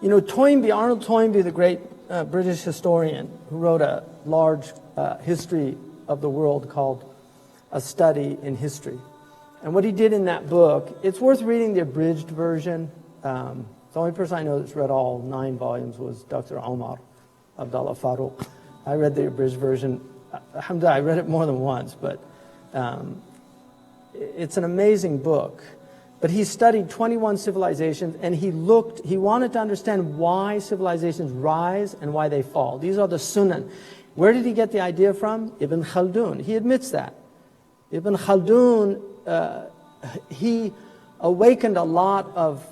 Toynbee, Arnold Toynbee, the great British historian who wrote a large history of the world called A Study in History. And what he did in that book, it's worth reading the abridged version. The only person I know that's read all 9 volumes was Dr. Omar Abdullah Farooq. I read the abridged version. Hamza, I read it more than once, but it's an amazing book. But he studied 21 civilizations, and he wanted to understand why civilizations rise and why they fall. These are the Sunan. Where did he get the idea from? Ibn Khaldun. He admits that. Ibn Khaldun, he awakened a lot of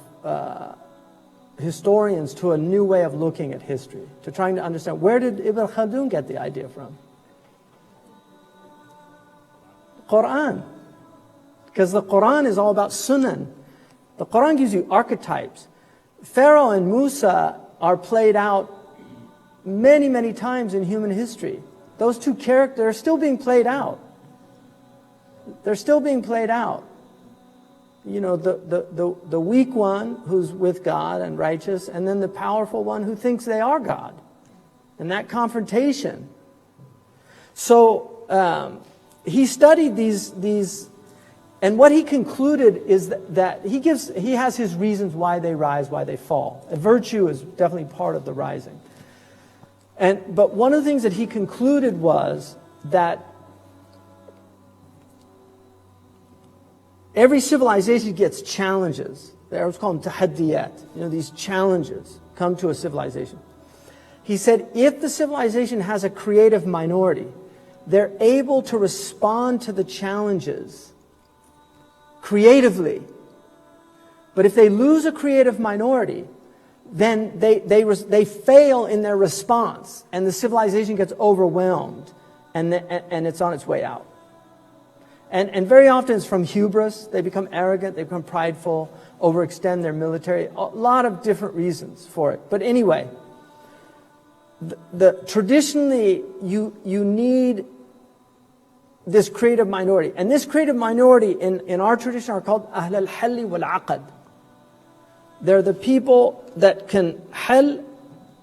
historians to a new way of looking at history, to trying to understand, where did Ibn Khaldun get the idea from? Quran. Because the Quran is all about Sunan. The Quran gives you archetypes. Pharaoh and Musa are played out many, many times in human history. Those two characters are still being played out. They're still being played out. The weak one who's with God and righteous, and then the powerful one who thinks they are God. And that confrontation. So he studied these, and what he concluded is that he has his reasons why they rise, why they fall. And virtue is definitely part of the rising. But one of the things that he concluded was that every civilization gets challenges. The Arabs call them tahaddiyat. These challenges come to a civilization. He said, if the civilization has a creative minority, they're able to respond to the challenges creatively. But if they lose a creative minority, then they fail in their response, and the civilization gets overwhelmed, and it's on its way out. And very often it's from hubris. They become arrogant, they become prideful, overextend their military. A lot of different reasons for it. But anyway, traditionally you need this creative minority. And this creative minority in our tradition are called Ahl al-Halli wal-Aqad. They're the people that can hal,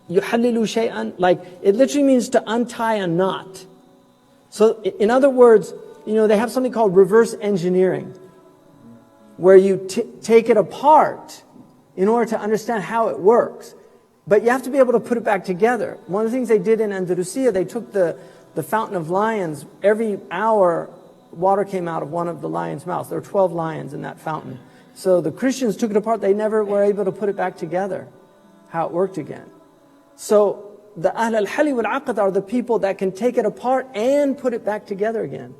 yuhallilu shay'an, like it literally means to untie a knot. So in other words, they have something called reverse engineering, where you take it apart in order to understand how it works. But you have to be able to put it back together. One of the things they did in Andalusia, they took the fountain of lions. Every hour, water came out of one of the lions' mouths. There were 12 lions in that fountain. So the Christians took it apart. They never were able to put it back together, how it worked again. So the Ahl al-Hali wal-Aqd are the people that can take it apart and put it back together again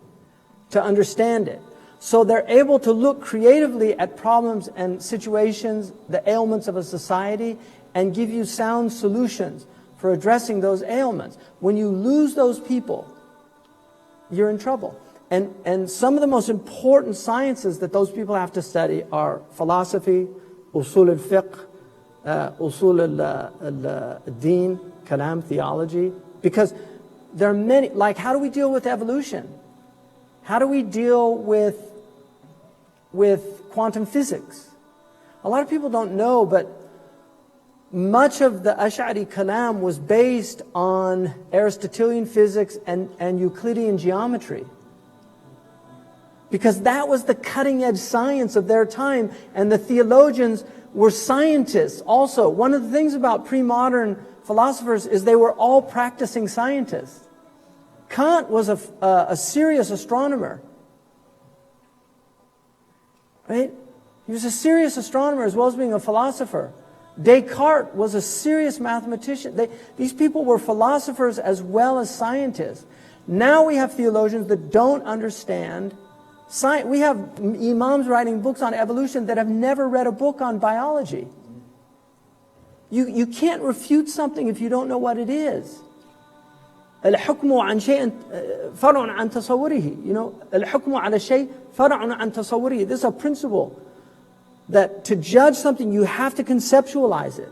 to understand it. So they're able to look creatively at problems and situations, the ailments of a society, and give you sound solutions for addressing those ailments. When you lose those people, you're in trouble. And some of the most important sciences that those people have to study are philosophy, usul al-fiqh, usul al-din, kalam, theology. Because there are many, like how do we deal with evolution? How do we deal with quantum physics? A lot of people don't know, but much of the Ash'ari kalam was based on Aristotelian physics and Euclidean geometry. Because that was the cutting edge science of their time, and the theologians were scientists also. One of the things about pre-modern philosophers is they were all practicing scientists. Kant was a serious astronomer. Right? He was a serious astronomer as well as being a philosopher. Descartes was a serious mathematician. These people were philosophers as well as scientists. Now we have theologians that don't understand science. We have imams writing books on evolution that have never read a book on biology. You can't refute something if you don't know what it is. الحكم عن شيء فرع عن تصوره. الحكم على شيء فرع عن تصوره. This is a principle that to judge something you have to conceptualize it.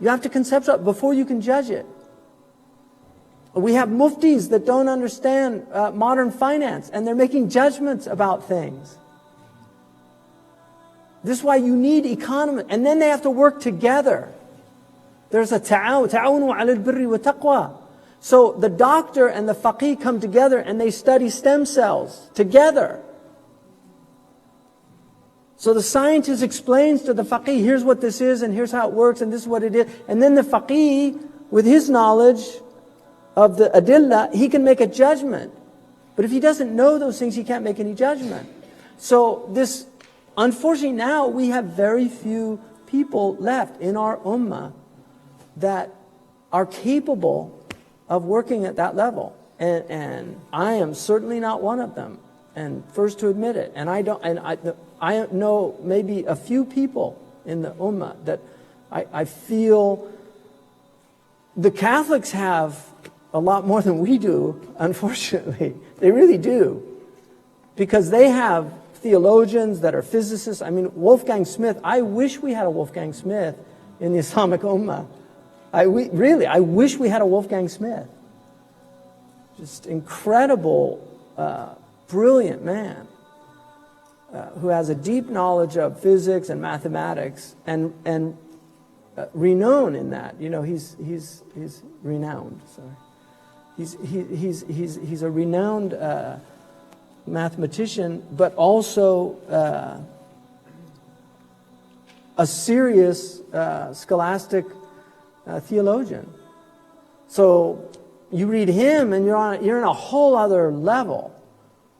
You have to conceptualize before you can judge it. We have muftis that don't understand modern finance, and they're making judgments about things. This is why you need economists, and then they have to work together. There's a ta'awunu ala al-birri wa taqwa. So the doctor and the faqih come together and they study stem cells together. So the scientist explains to the faqih, here's what this is and here's how it works and this is what it is. And then the faqih, with his knowledge of the adillah, he can make a judgment. But if he doesn't know those things, he can't make any judgment. So this, unfortunately now we have very few people left in our ummah that are capable of working at that level. And I am certainly not one of them. And first to admit it. And I know maybe a few people in the ummah that I feel the Catholics have a lot more than we do, unfortunately. They really do. Because they have theologians that are physicists. I mean, Wolfgang Smith, I wish we had a Wolfgang Smith in the Islamic ummah. I wish we had a Wolfgang Smith. Just incredible, brilliant man who has a deep knowledge of physics and mathematics and renowned in that. You know, he's renowned. Sorry, he's a renowned mathematician, but also a serious scholastic theologian. So you read him and you're in a whole other level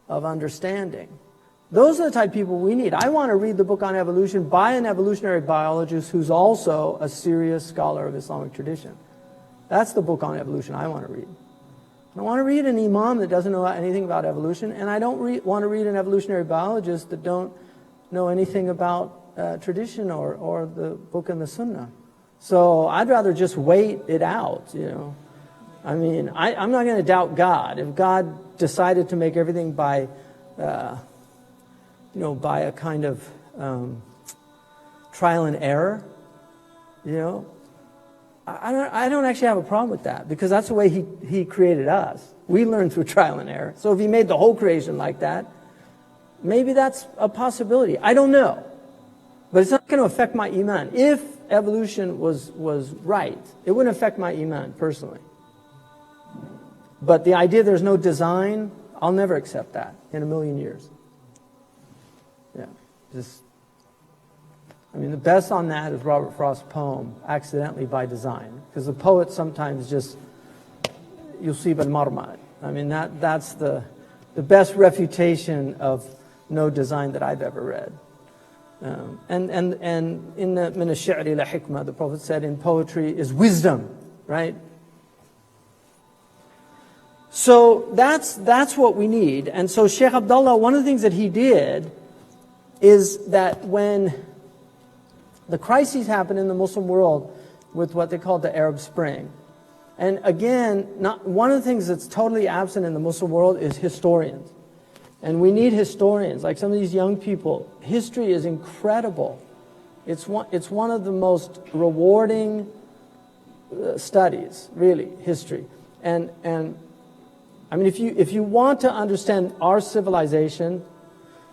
of understanding. Those are the type of people we need. I want to read the book on evolution by an evolutionary biologist who's also a serious scholar of Islamic tradition. That's the book on evolution I want to read. I don't want to read an imam that doesn't know anything about evolution, and I don't want to read an evolutionary biologist that don't know anything about tradition or the book and the sunnah. So I'd rather just wait it out, you know. I mean, I'm not going to doubt God. If God decided to make everything by a kind of trial and error, you know, I don't actually have a problem with that, because that's the way he created us. We learn through trial and error. So if he made the whole creation like that, maybe that's a possibility. I don't know. But it's not going to affect my iman. If evolution was right, it wouldn't affect my iman personally. But the idea there's no design, I'll never accept that in a million years. Yeah, the best on that is Robert Frost's poem, Accidentally by Design. Because the poet sometimes just, Yusuf al-Marmad. I mean, that's the best refutation of no design that I've ever read. And in the Min ash-shi'ri la hikmah, the Prophet said in poetry is wisdom, right? So that's what we need. And so Sheikh Abdullah, one of the things that he did is that when the crises happened in the Muslim world with what they called the Arab Spring, and again, one of the things that's totally absent in the Muslim world is historians. And we need historians, like some of these young people. History is incredible. It's one of the most rewarding studies, really, history. And I mean, if you want to understand our civilization,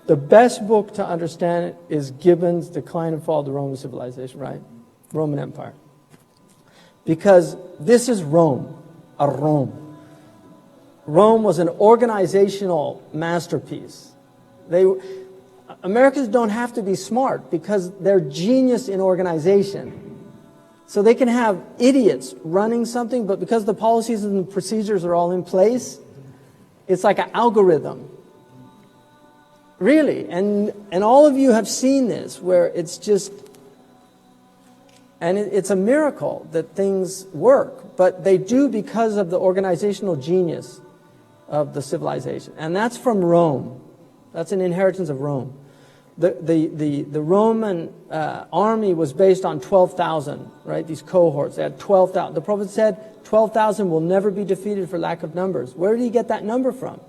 the best book to understand it is Gibbon's Decline and Fall of the Roman Civilization, right? Roman Empire. Because this is Rome, Rome. Rome was an organizational masterpiece. Americans don't have to be smart because they're genius in organization. So they can have idiots running something, but because the policies and the procedures are all in place, it's like an algorithm. Really. And all of you have seen this, where it's just, and it's a miracle that things work, but they do because of the organizational genius of the civilization. And that's from Rome. That's an inheritance of Rome. The Roman army was based on 12,000, right? These cohorts. They had 12,000. The Prophet said 12,000 will never be defeated for lack of numbers. Where did he get that number from?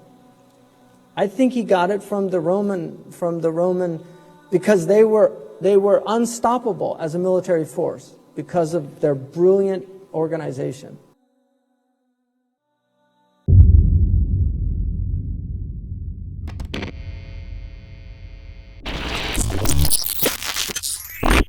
I think he got it from the Roman, because they were unstoppable as a military force because of their brilliant organization.